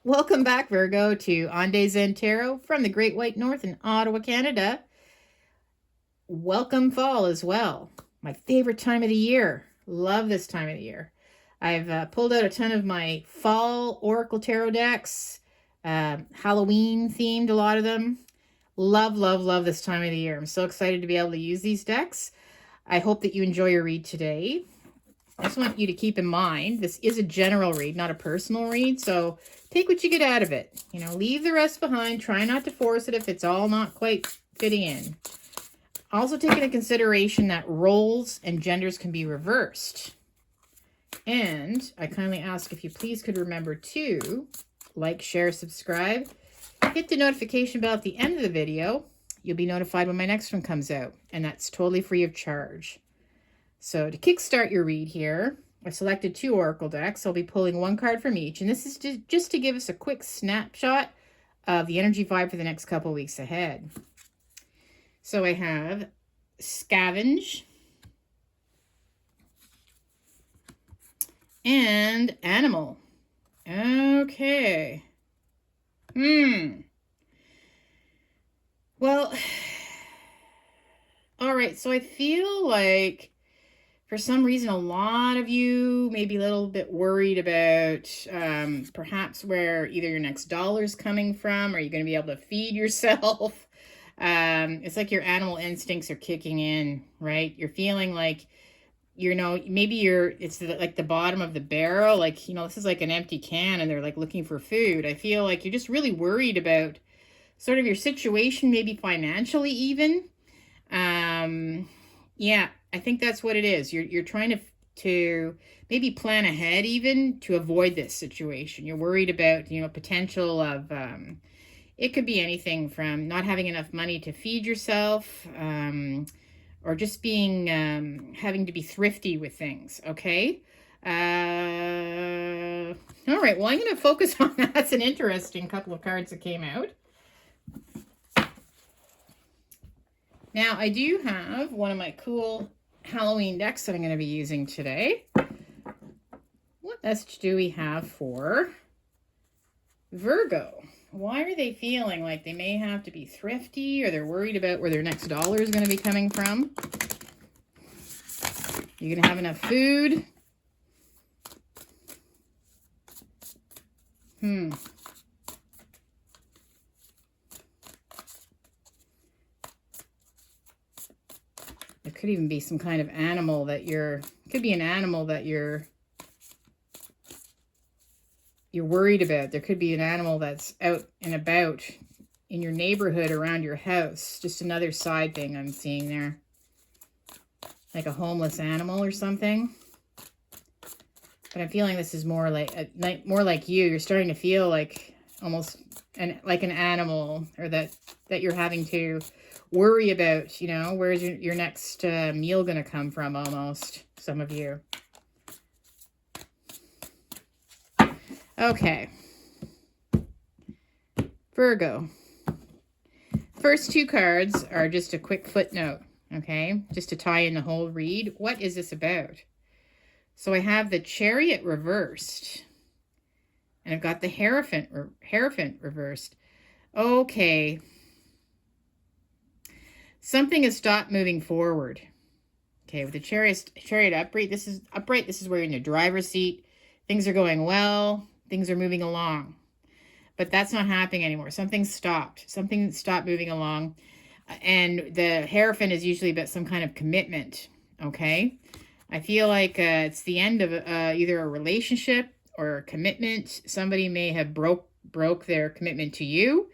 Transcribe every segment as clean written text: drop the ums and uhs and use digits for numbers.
Welcome back, Virgo, to On Days Zen Tarot from the Great White North in Ottawa, Canada. Welcome fall as well. My favorite time of the year. Love this time of the year. I've pulled out a ton of my fall Oracle Tarot decks, Halloween themed, a lot of them. Love, love, love this time of the year. I'm so excited to be able to use these decks. I hope that you enjoy your read today. I just want you to keep in mind, this is a general read, not a personal read, so take what you get out of it. You know, leave the rest behind. Try not to force it if it's all not quite fitting in. Also take into consideration that roles and genders can be reversed. And I kindly ask if you please could remember to like, share, subscribe. Hit the notification bell at the end of the video. You'll be notified when my next one comes out, and that's totally free of charge. So to kickstart your read here, I selected 2 Oracle decks. I'll be pulling 1 card from each, and this is just to give us a quick snapshot of the energy vibe for the next couple weeks ahead. So I have Scavenge and Animal. Okay. Well, all right, so I feel like for some reason, a lot of you may be a little bit worried about perhaps where either your next dollar is coming from, or you're going to be able to feed yourself. It's like your animal instincts are kicking in, right? You're feeling like, maybe it's like the bottom of the barrel. Like, this is like an empty can and they're like looking for food. I feel like you're just really worried about sort of your situation, maybe financially even. Yeah, I think that's what it is. You're trying to maybe plan ahead even to avoid this situation. You're worried about, potential of, it could be anything from not having enough money to feed yourself, or just being, having to be thrifty with things, okay? All right, well, I'm going to focus on that. That's an interesting couple of cards that came out. Now, I do have one of my cool Halloween decks that I'm going to be using today. What message do we have for Virgo? Why are they feeling like they may have to be thrifty, or they're worried about where their next dollar is going to be coming from? You're going to have enough food? There could even be some kind of animal that you're worried about. There could be an animal that's out and about in your neighborhood around your house. Just another side thing I'm seeing there. Like a homeless animal or something. But I'm feeling this is more like you. You're starting to feel like almost like an animal, or that you're having to worry about, where's your next meal going to come from, almost, some of you. Okay. Virgo. First 2 cards are just a quick footnote, okay? Just to tie in the whole read. What is this about? So I have the Chariot reversed. And I've got the Hierophant reversed. Okay. Something has stopped moving forward. Okay, with the chariot upright, this is where you're in the driver's seat. Things are going well. Things are moving along. But that's not happening anymore. Something stopped. Something stopped moving along. And the Hierophant is usually about some kind of commitment. Okay? I feel like it's the end of either a relationship or a commitment. Somebody may have broke their commitment to you.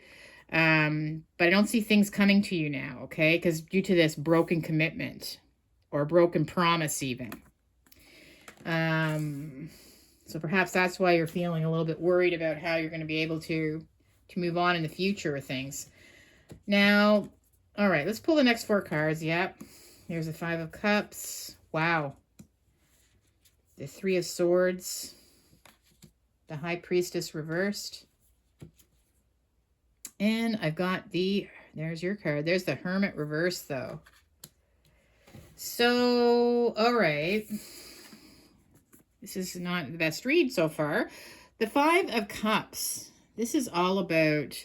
But I don't see things coming to you now, okay? Because due to this broken commitment or broken promise even. So perhaps that's why you're feeling a little bit worried about how you're going to be able to move on in the future with things. Now, all right, let's pull the next 4 cards. Yep. There's the 5 of Cups. Wow. The 3 of Swords. The High Priestess reversed. And I've got there's your card. There's the Hermit reversed, though. So, all right. This is not the best read so far. The 5 of Cups. This is all about,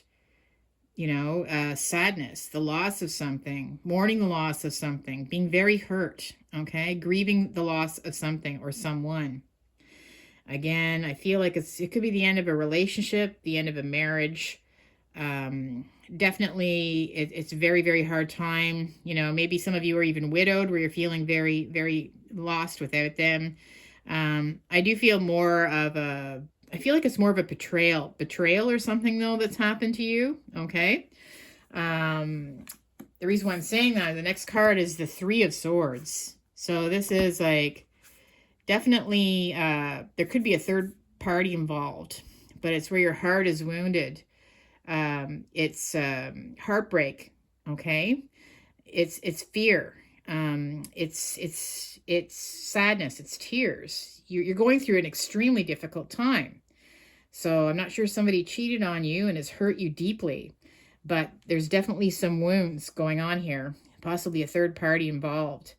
sadness, the loss of something, mourning the loss of something, being very hurt, okay? Grieving the loss of something or someone. Again, I feel like it could be the end of a relationship, the end of a marriage. Definitely, it's a very, very hard time. Maybe some of you are even widowed where you're feeling very, very lost without them. I do feel I feel like it's more of a betrayal or something though that's happened to you. Okay. The reason why I'm saying that, the next card is the Three of Swords. So this is like, definitely, there could be a third party involved, but it's where your heart is wounded. It's heartbreak. Okay. It's fear. It's sadness. It's tears. You're going through an extremely difficult time. So I'm not sure somebody cheated on you and has hurt you deeply, but there's definitely some wounds going on here, possibly a third party involved.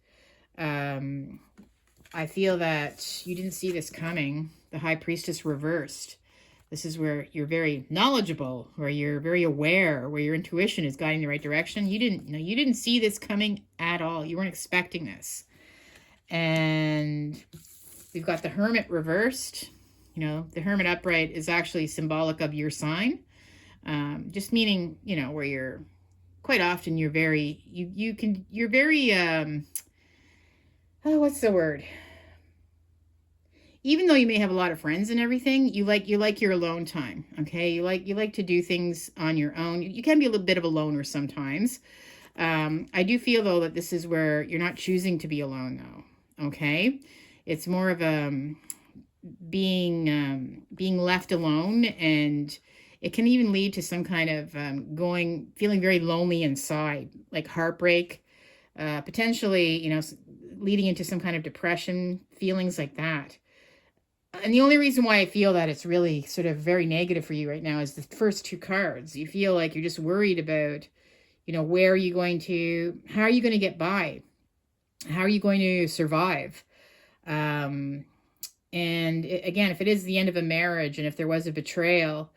I feel that you didn't see this coming. The High Priestess reversed. This is where you're very knowledgeable, where you're very aware, where your intuition is guiding the right direction. You didn't see this coming at all. You weren't expecting this. And we've got the Hermit reversed. The Hermit upright is actually symbolic of your sign. Just meaning, where you're quite often you're very, you're very, what's the word? Even though you may have a lot of friends and everything, you like your alone time. Okay. You like to do things on your own. You can be a little bit of a loner sometimes. I do feel though that this is where you're not choosing to be alone though. Okay. It's more of being left alone, and it can even lead to some kind of feeling very lonely inside, like heartbreak, potentially, leading into some kind of depression, feelings like that. And the only reason why I feel that it's really sort of very negative for you right now is the first two cards. You feel like you're just worried about, where are you going to, how are you going to get by? How are you going to survive? And again, if it is the end of a marriage and if there was a betrayal,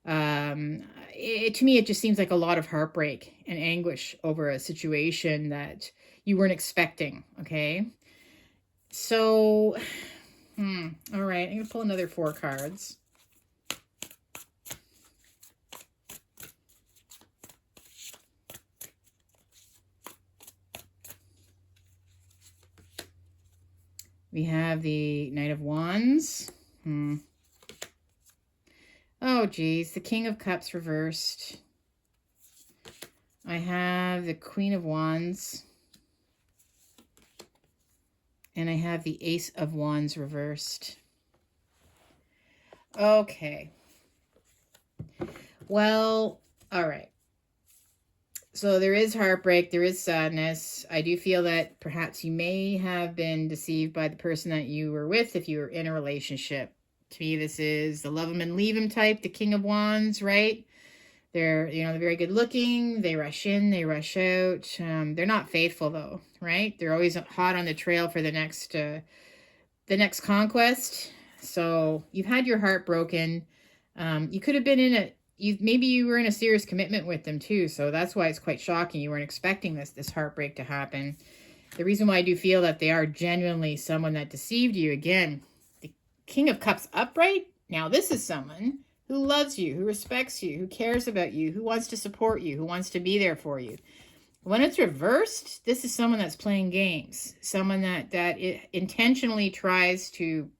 to me, it just seems like a lot of heartbreak and anguish over a situation that you weren't expecting. Okay. So, all right, I'm going to pull another 4 cards. We have the Knight of Wands. Oh, geez, the King of Cups reversed. I have the Queen of Wands. And I have the Ace of Wands reversed. Okay. Well, all right. So there is heartbreak. There is sadness. I do feel that perhaps you may have been deceived by the person that you were with if you were in a relationship. To me, this is the love him and leave him type, the King of Wands, right? They're, they're very good looking. They rush in, they rush out. They're not faithful though, right? They're always hot on the trail for the next conquest. So you've had your heart broken. You could have been maybe you were in a serious commitment with them too. So that's why it's quite shocking. You weren't expecting this heartbreak to happen. The reason why I do feel that they are genuinely someone that deceived you, again, the King of Cups upright. Now this is someone who loves you, who respects you, who cares about you, who wants to support you, who wants to be there for you. When it's reversed, this is someone that's playing games, someone that intentionally tries to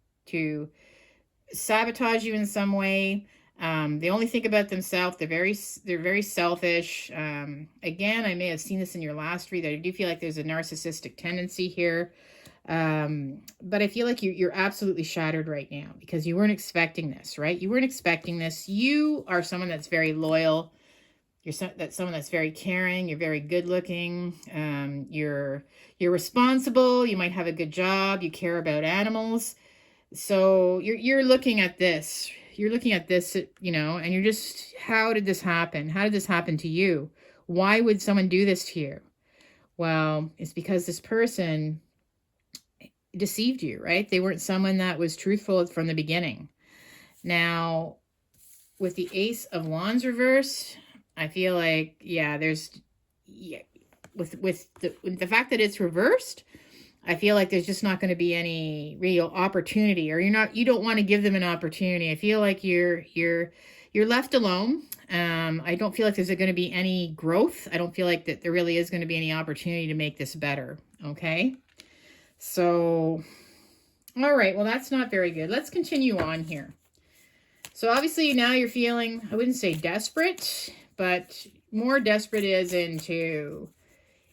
sabotage you in some way. They only think about themselves. They're very selfish. Again, I may have seen this in your last read. I do feel like there's a narcissistic tendency here. But I feel like you're absolutely shattered right now because you weren't expecting this, right? You weren't expecting this. You are someone that's very loyal. That's someone that's very caring. You're very good looking. You're responsible. You might have a good job. You care about animals. So you're looking at this. You're looking at this, and you're just, how did this happen? How did this happen to you? Why would someone do this to you? Well, it's because this person deceived you, right? They weren't someone that was truthful from the beginning. Now, with the Ace of Wands reversed, I feel like, yeah, with the fact that it's reversed, I feel like there's just not going to be any real opportunity, or you don't want to give them an opportunity. I feel like you're left alone. I don't feel like there's going to be any growth. I don't feel like that there really is going to be any opportunity to make this better. Okay. So, all right. Well, that's not very good. Let's continue on here. So obviously now you're feeling, I wouldn't say desperate, but more desperate is into,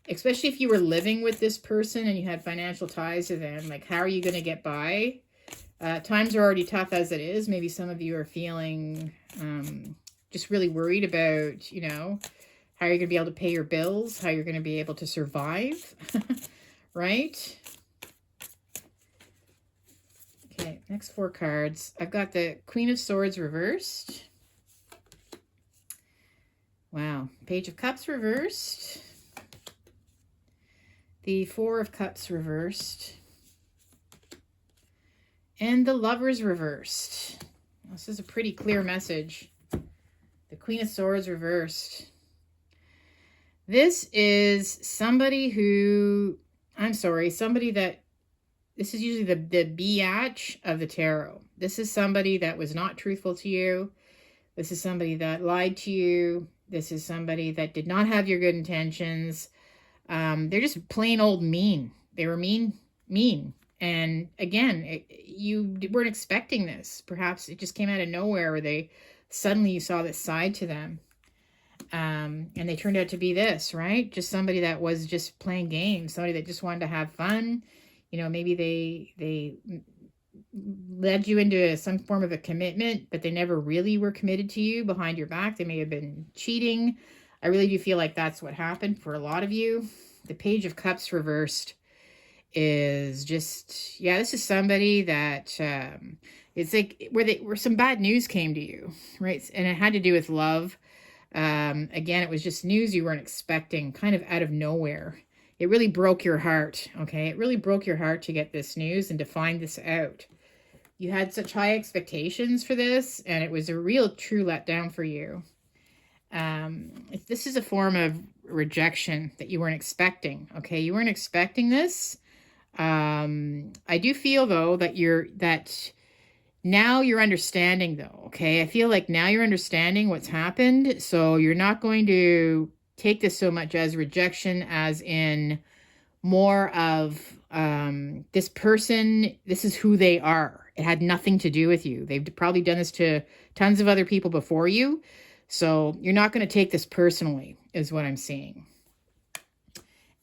especially if you were living with this person and you had financial ties to them, like how are you going to get by? Times are already tough as it is. Maybe some of you are feeling just really worried about, you know, how you're going to be able to pay your bills, how you're going to be able to survive, right? Okay, next 4 cards. I've got the Queen of Swords reversed. Wow. Page of Cups reversed. The 4 of Cups reversed. And the Lovers reversed. This is a pretty clear message. The Queen of Swords reversed. This is somebody who, I'm sorry, somebody that, this is usually the biatch of the tarot. This is somebody that was not truthful to you. This is somebody that lied to you. This is somebody that did not have your good intentions. They're just plain old mean. They were mean. And again, you weren't expecting this. Perhaps it just came out of nowhere, where suddenly you saw this side to them. And they turned out to be this, right? Just somebody that was just playing games. Somebody that just wanted to have fun. You know, maybe they led you into some form of a commitment, but they never really were committed to you behind your back. They may have been cheating. I really do feel like that's what happened for a lot of you. The Page of Cups reversed is just, yeah, this is somebody that it's like where some bad news came to you, right? And it had to do with love. Again, it was just news you weren't expecting, kind of out of nowhere. It really broke your heart, okay? It really broke your heart to get this news and to find this out. You had such high expectations for this, and it was a real true letdown for you. This is a form of rejection that you weren't expecting, okay? You weren't expecting this. I do feel, though, that now you're understanding, though, okay? I feel like now you're understanding what's happened, so you're not going to take this so much as rejection, as in more of this person, this is who they are. It had nothing to do with you. They've probably done this to tons of other people before you. So you're not going to take this personally, is what I'm seeing.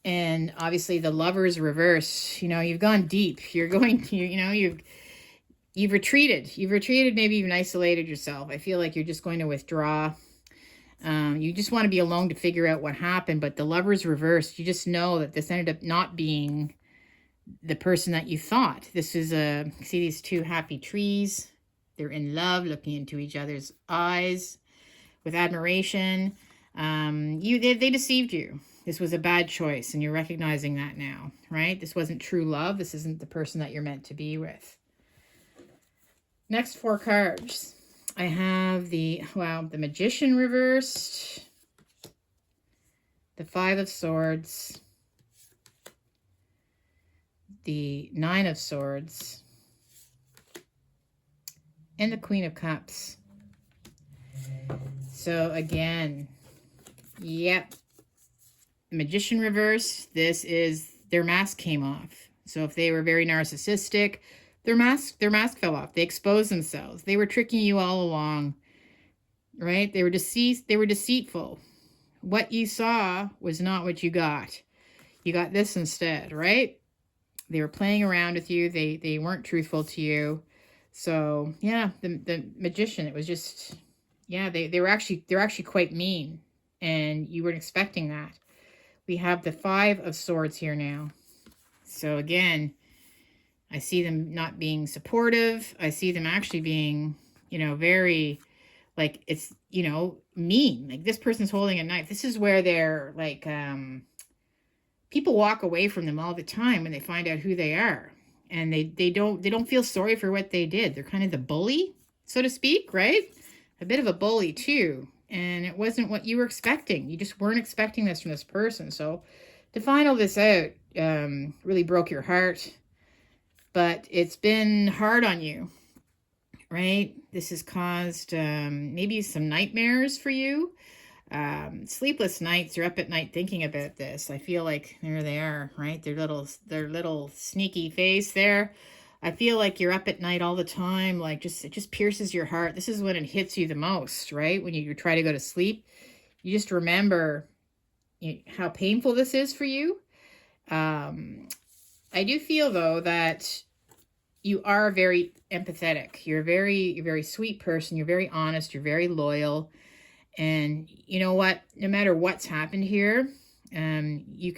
And obviously the Lovers reverse, you know, you've gone deep. You're going to, you know, you've retreated. You've retreated, maybe even isolated yourself. I feel like you're just going to withdraw. You just want to be alone to figure out what happened. But the Lovers reversed, you just know that this ended up not being the person that you thought. This is see these 2 happy trees. They're in love, looking into each other's eyes with admiration. They deceived you. This was a bad choice, and you're recognizing that now, right? This wasn't true love. This isn't the person that you're meant to be with. Next 4 cards. I have the Magician reversed, the 5 of Swords, the 9 of Swords, and the Queen of Cups. So again, yep, Magician reverse, this is their mask came off. So if they were very narcissistic, their mask fell off. They exposed themselves. They were tricking you all along, right? They were deceitful. What you saw was not what you got. You got this instead, right? They were playing around with you. They weren't truthful to you. So yeah, the Magician, it was just, yeah, they're actually quite mean, and you weren't expecting that. We have the 5 of Swords here now. So again, I see them not being supportive. I see them actually being, you know, very, like, it's, you know, mean. Like, this person's holding a knife. This is where they're, like, people walk away from them all the time when they find out who they are. And they don't feel sorry for what they did. They're kind of the bully, so to speak, right? a bit of a bully too. And it wasn't what you were expecting. You just weren't expecting this from this person. So to find all this out really broke your heart. But it's been hard on you, right? This has caused maybe some nightmares for you. Sleepless nights. You're up at night thinking about this. I feel like there they are, right? Their little sneaky face there. I feel like you're up at night all the time. Like it just pierces your heart. This is when it hits you the most, right? When you try to go to sleep, you just remember how painful this is for you. I do feel though that you are very empathetic. You're a very sweet person. You're very honest. You're very loyal. And you know what? No matter what's happened here, you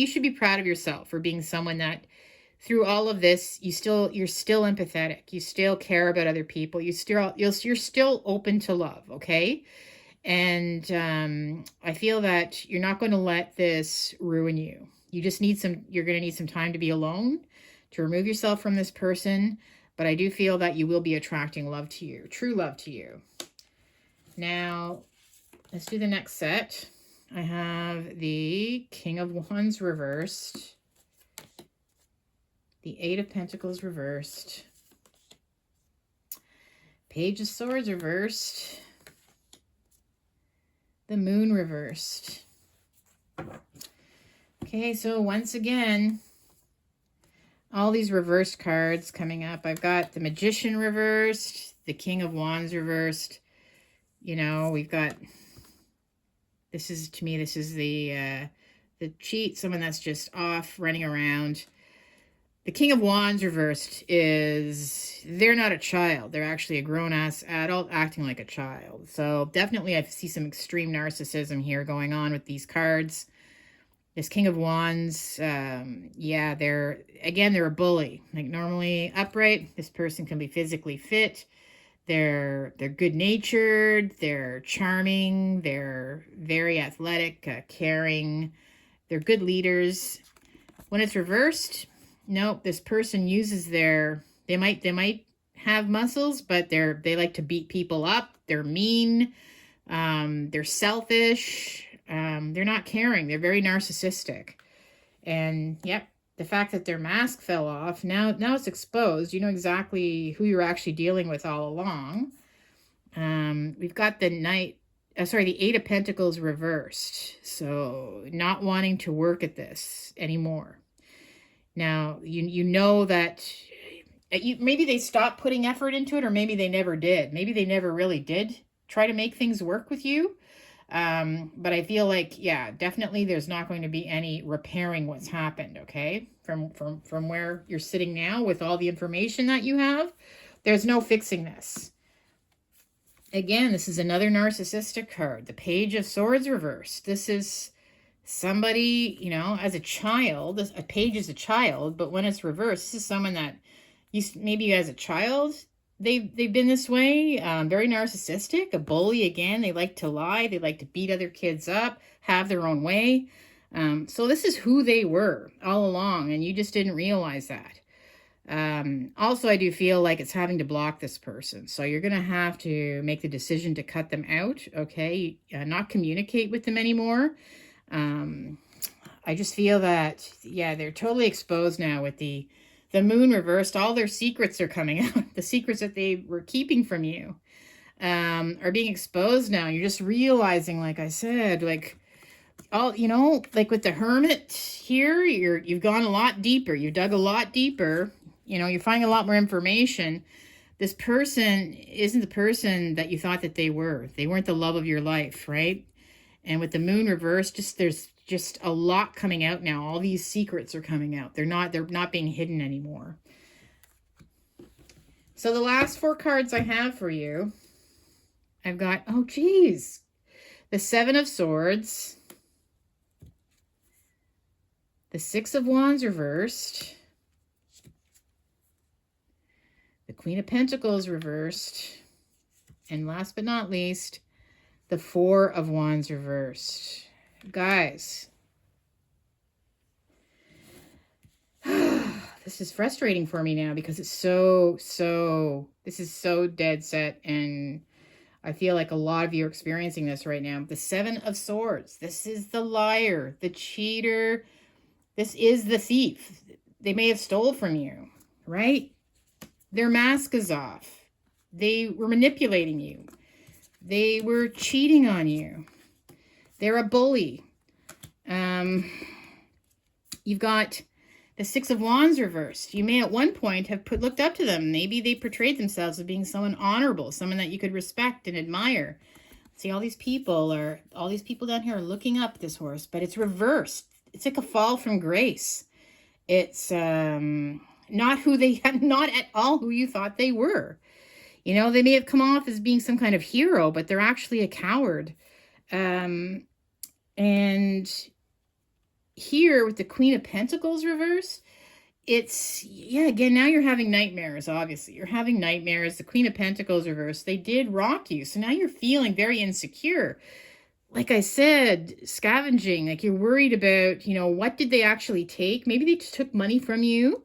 should be proud of yourself for being someone that through all of this, you're still empathetic. You still care about other people. You're still open to love. Okay. And I feel that you're not going to let this ruin you. You're going to need some time to be alone, to remove yourself from this person. But I do feel that you will be attracting love to you, true love to you. Now, let's do the next set. I have the King of Wands reversed, the Eight of Pentacles reversed, Page of Swords reversed, the Moon reversed. Okay, so once again, all these reversed cards coming up. I've got the Magician reversed, the King of Wands reversed. You know, we've got, this is the cheat, someone that's just off running around. The King of Wands reversed is, they're not a child. They're actually a grown-ass adult acting like a child. So definitely I see some extreme narcissism here going on with these cards. This King of Wands, yeah, they're a bully. Like normally upright, this person can be physically fit. They're good-natured, they're charming, they're very athletic, caring. They're good leaders. When it's reversed, nope, this person uses they might have muscles, but they like to beat people up. They're mean. They're selfish. They're not caring. They're very narcissistic. And yep, the fact that their mask fell off, now it's exposed. You know exactly who you're actually dealing with all along. We've got the the Eight of Pentacles reversed. So not wanting to work at this anymore. Now, you know that maybe they stopped putting effort into it, or maybe they never did. Maybe they never really did try to make things work with you. But I feel like, yeah, definitely there's not going to be any repairing what's happened, okay? From where you're sitting now with all the information that you have, there's no fixing this. Again, this is another narcissistic card. The Page of Swords reversed. This is somebody, you know, as a child. A page is a child, but when it's reversed, this is someone that maybe as a child, they've been this way, very narcissistic, a bully again. They like to lie. They like to beat other kids up, have their own way. So this is who they were all along, and you just didn't realize that. Also, I do feel like it's having to block this person. So you're going to have to make the decision to cut them out, okay? Not communicate with them anymore. I just feel that, yeah, they're totally exposed now with the Moon reversed. All their secrets are coming out. The secrets that they were keeping from you are being exposed now. You're just realizing, like I said, like all, you know, like with the Hermit here, you've gone a lot deeper. You dug a lot deeper. You know, you're finding a lot more information. This person isn't the person that you thought that they were. They weren't the love of your life, right? And with the Moon reversed, there's just a lot coming out now. All these secrets are coming out. They're not being hidden anymore. So the last four cards I have for you, I've got, oh geez, the Seven of Swords, the Six of Wands reversed, the Queen of Pentacles reversed, and last but not least, the Four of Wands reversed. Guys, this is frustrating for me now because it's this is so dead set, and I feel like a lot of you are experiencing this right now. The Seven of Swords. This is the liar, the cheater. This is the thief. They may have stole from you, right? Their mask is off. They were manipulating you. They were cheating on you. They're a bully. You've got the Six of Wands reversed. You may at one point have looked up to them. Maybe they portrayed themselves as being someone honorable, someone that you could respect and admire. See, all these people down here are looking up this horse, but it's reversed. It's like a fall from grace. It's not at all who you thought they were. You know, they may have come off as being some kind of hero, but they're actually a coward. And here with the Queen of Pentacles reversed, again, now you're having nightmares, obviously. You're having nightmares. The Queen of Pentacles reversed, they did rock you. So now you're feeling very insecure. Like I said, scavenging, like you're worried about, what did they actually take? Maybe they just took money from you.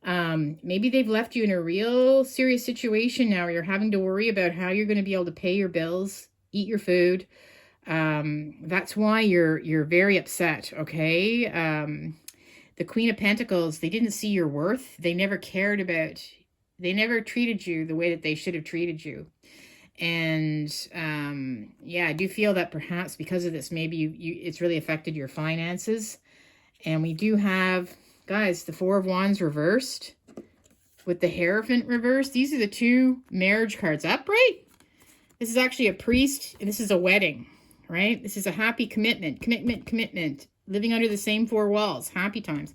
Maybe they've left you in a real serious situation now where you're having to worry about how you're going to be able to pay your bills, eat your food. That's why you're very upset, okay? The Queen of Pentacles, they didn't see your worth. They never treated you the way that they should have treated you. And I do feel that perhaps because of this, maybe it's really affected your finances. And we do have, guys, the Four of Wands reversed with the Hierophant reversed. These are the two marriage cards upright. This is actually a priest, and this is a wedding, right? This is a happy commitment, living under the same four walls, happy times.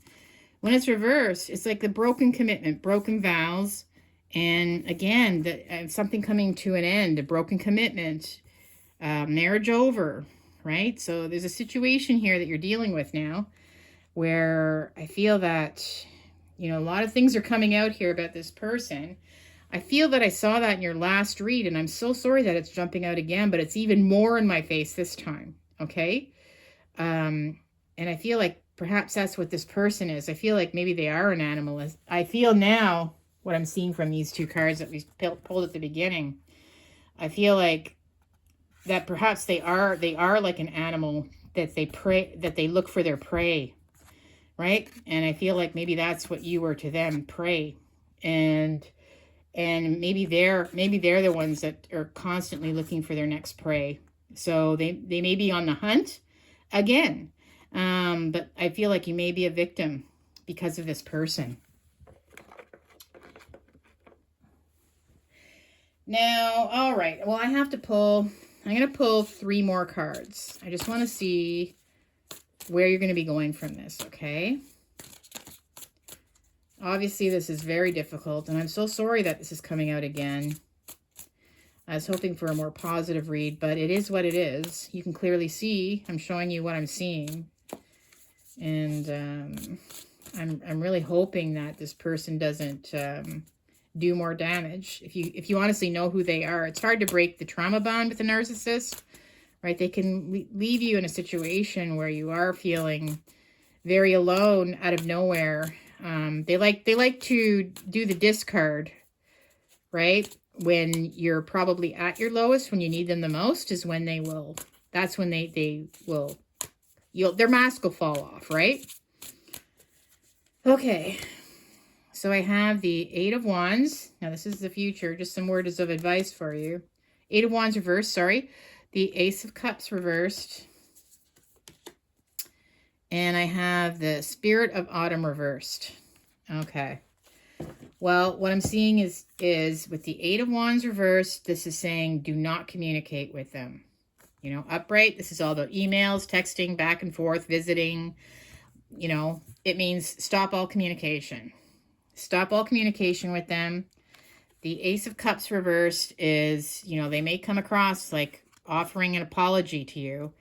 When it's reversed, it's like the broken commitment, broken vows, and again, something coming to an end, a broken commitment, marriage over, right? So there's a situation here that you're dealing with now where I feel that, a lot of things are coming out here about this person. I feel that I saw that in your last read, and I'm so sorry that it's jumping out again, but it's even more in my face this time, okay? And I feel like perhaps that's what this person is. I feel like maybe they are an animal. I feel now what I'm seeing from these two cards that we pulled at the beginning. I feel like that perhaps they are like an animal, that they look for their prey, right? And I feel like maybe that's what you were to them, prey. And maybe they're the ones that are constantly looking for their next prey. So they may be on the hunt again. But I feel like you may be a victim because of this person. Now, all right. Well, I'm going to pull 3 more cards. I just want to see where you're going to be going from this, okay? Obviously, this is very difficult, and I'm so sorry that this is coming out again. I was hoping for a more positive read, but it is what it is. You can clearly see, I'm showing you what I'm seeing. And I'm really hoping that this person doesn't do more damage. If you honestly know who they are, it's hard to break the trauma bond with a narcissist, right? They can leave you in a situation where you are feeling very alone out of nowhere. They like to do the discard, right? When you're probably at your lowest, when you need them the most, is when they will. That's when they will. Their mask will fall off, right? Okay. So I have the Eight of Wands. Now this is the future. Just some words of advice for you. Eight of Wands reversed. Sorry. The Ace of Cups reversed. And I have the Spirit of Autumn reversed. Okay. Well, what I'm seeing is with the Eight of Wands reversed, this is saying do not communicate with them. Upright, this is all about emails, texting, back and forth, visiting. It means stop all communication. Stop all communication with them. The Ace of Cups reversed is, they may come across like offering an apology to you.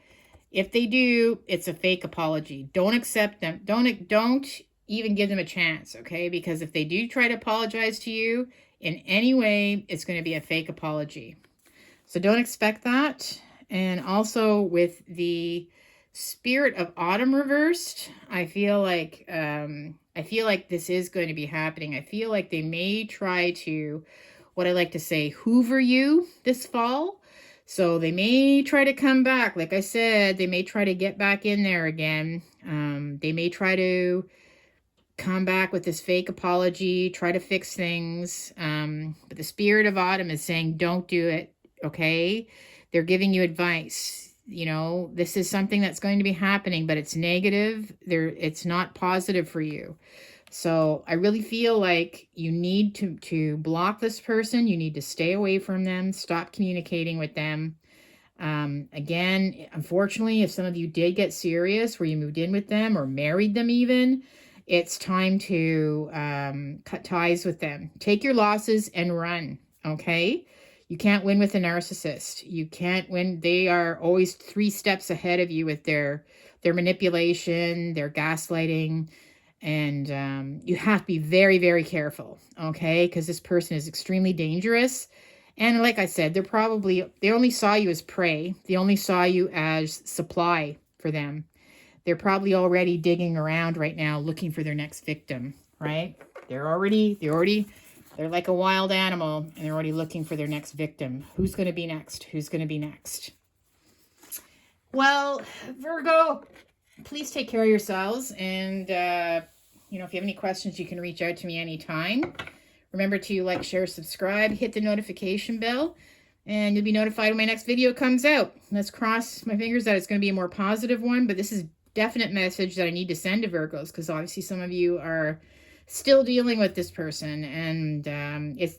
If they do, it's a fake apology. Don't accept them. Don't even give them a chance, okay? Because if they do try to apologize to you in any way, it's going to be a fake apology. So don't expect that. And also with the Spirit of Autumn reversed, I feel like I feel like this is going to be happening. I feel like they may try to, what I like to say, hoover you this fall. So they may try to come back. Like I said, they may try to get back in there again. They may try to come back with this fake apology, try to fix things. But the spirit of autumn is saying, don't do it. Okay. They're giving you advice. You know, this is something that's going to be happening, but it's negative. It's not positive for you. So I really feel like you need to block this person. You need to stay away from them, stop communicating with them. Again, unfortunately, if some of you did get serious where you moved in with them or married them even, it's time to cut ties with them. Take your losses and run, okay? You can't win with a narcissist. You can't win. They are always 3 steps ahead of you with their manipulation, their gaslighting, and you have to be very, very careful, okay? Because this person is extremely dangerous. And like I said, they only saw you as prey. They only saw you as supply for them. They're probably already digging around right now looking for their next victim, right? They're like a wild animal, and they're already looking for their next victim. Who's going to be next? Who's going to be next? Well, Virgo, please take care of yourselves. And, you know, if you have any questions, you can reach out to me anytime. Remember to like, share, subscribe, hit the notification bell, and you'll be notified when my next video comes out. Let's cross my fingers that it's going to be a more positive one, but this is definite message that I need to send to Virgos, because obviously some of you are still dealing with this person, and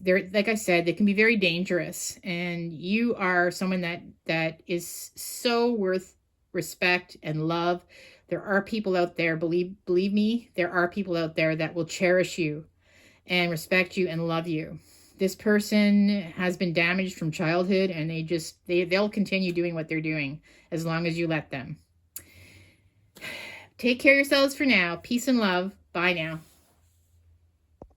they're, like I said, they can be very dangerous, and you are someone that is so worth respect and love. There are people out there, believe me, there are people out there that will cherish you and respect you and love you. This person has been damaged from childhood, and they'll continue doing what they're doing as long as you let them. Take care of yourselves for now. Peace and love. Bye now.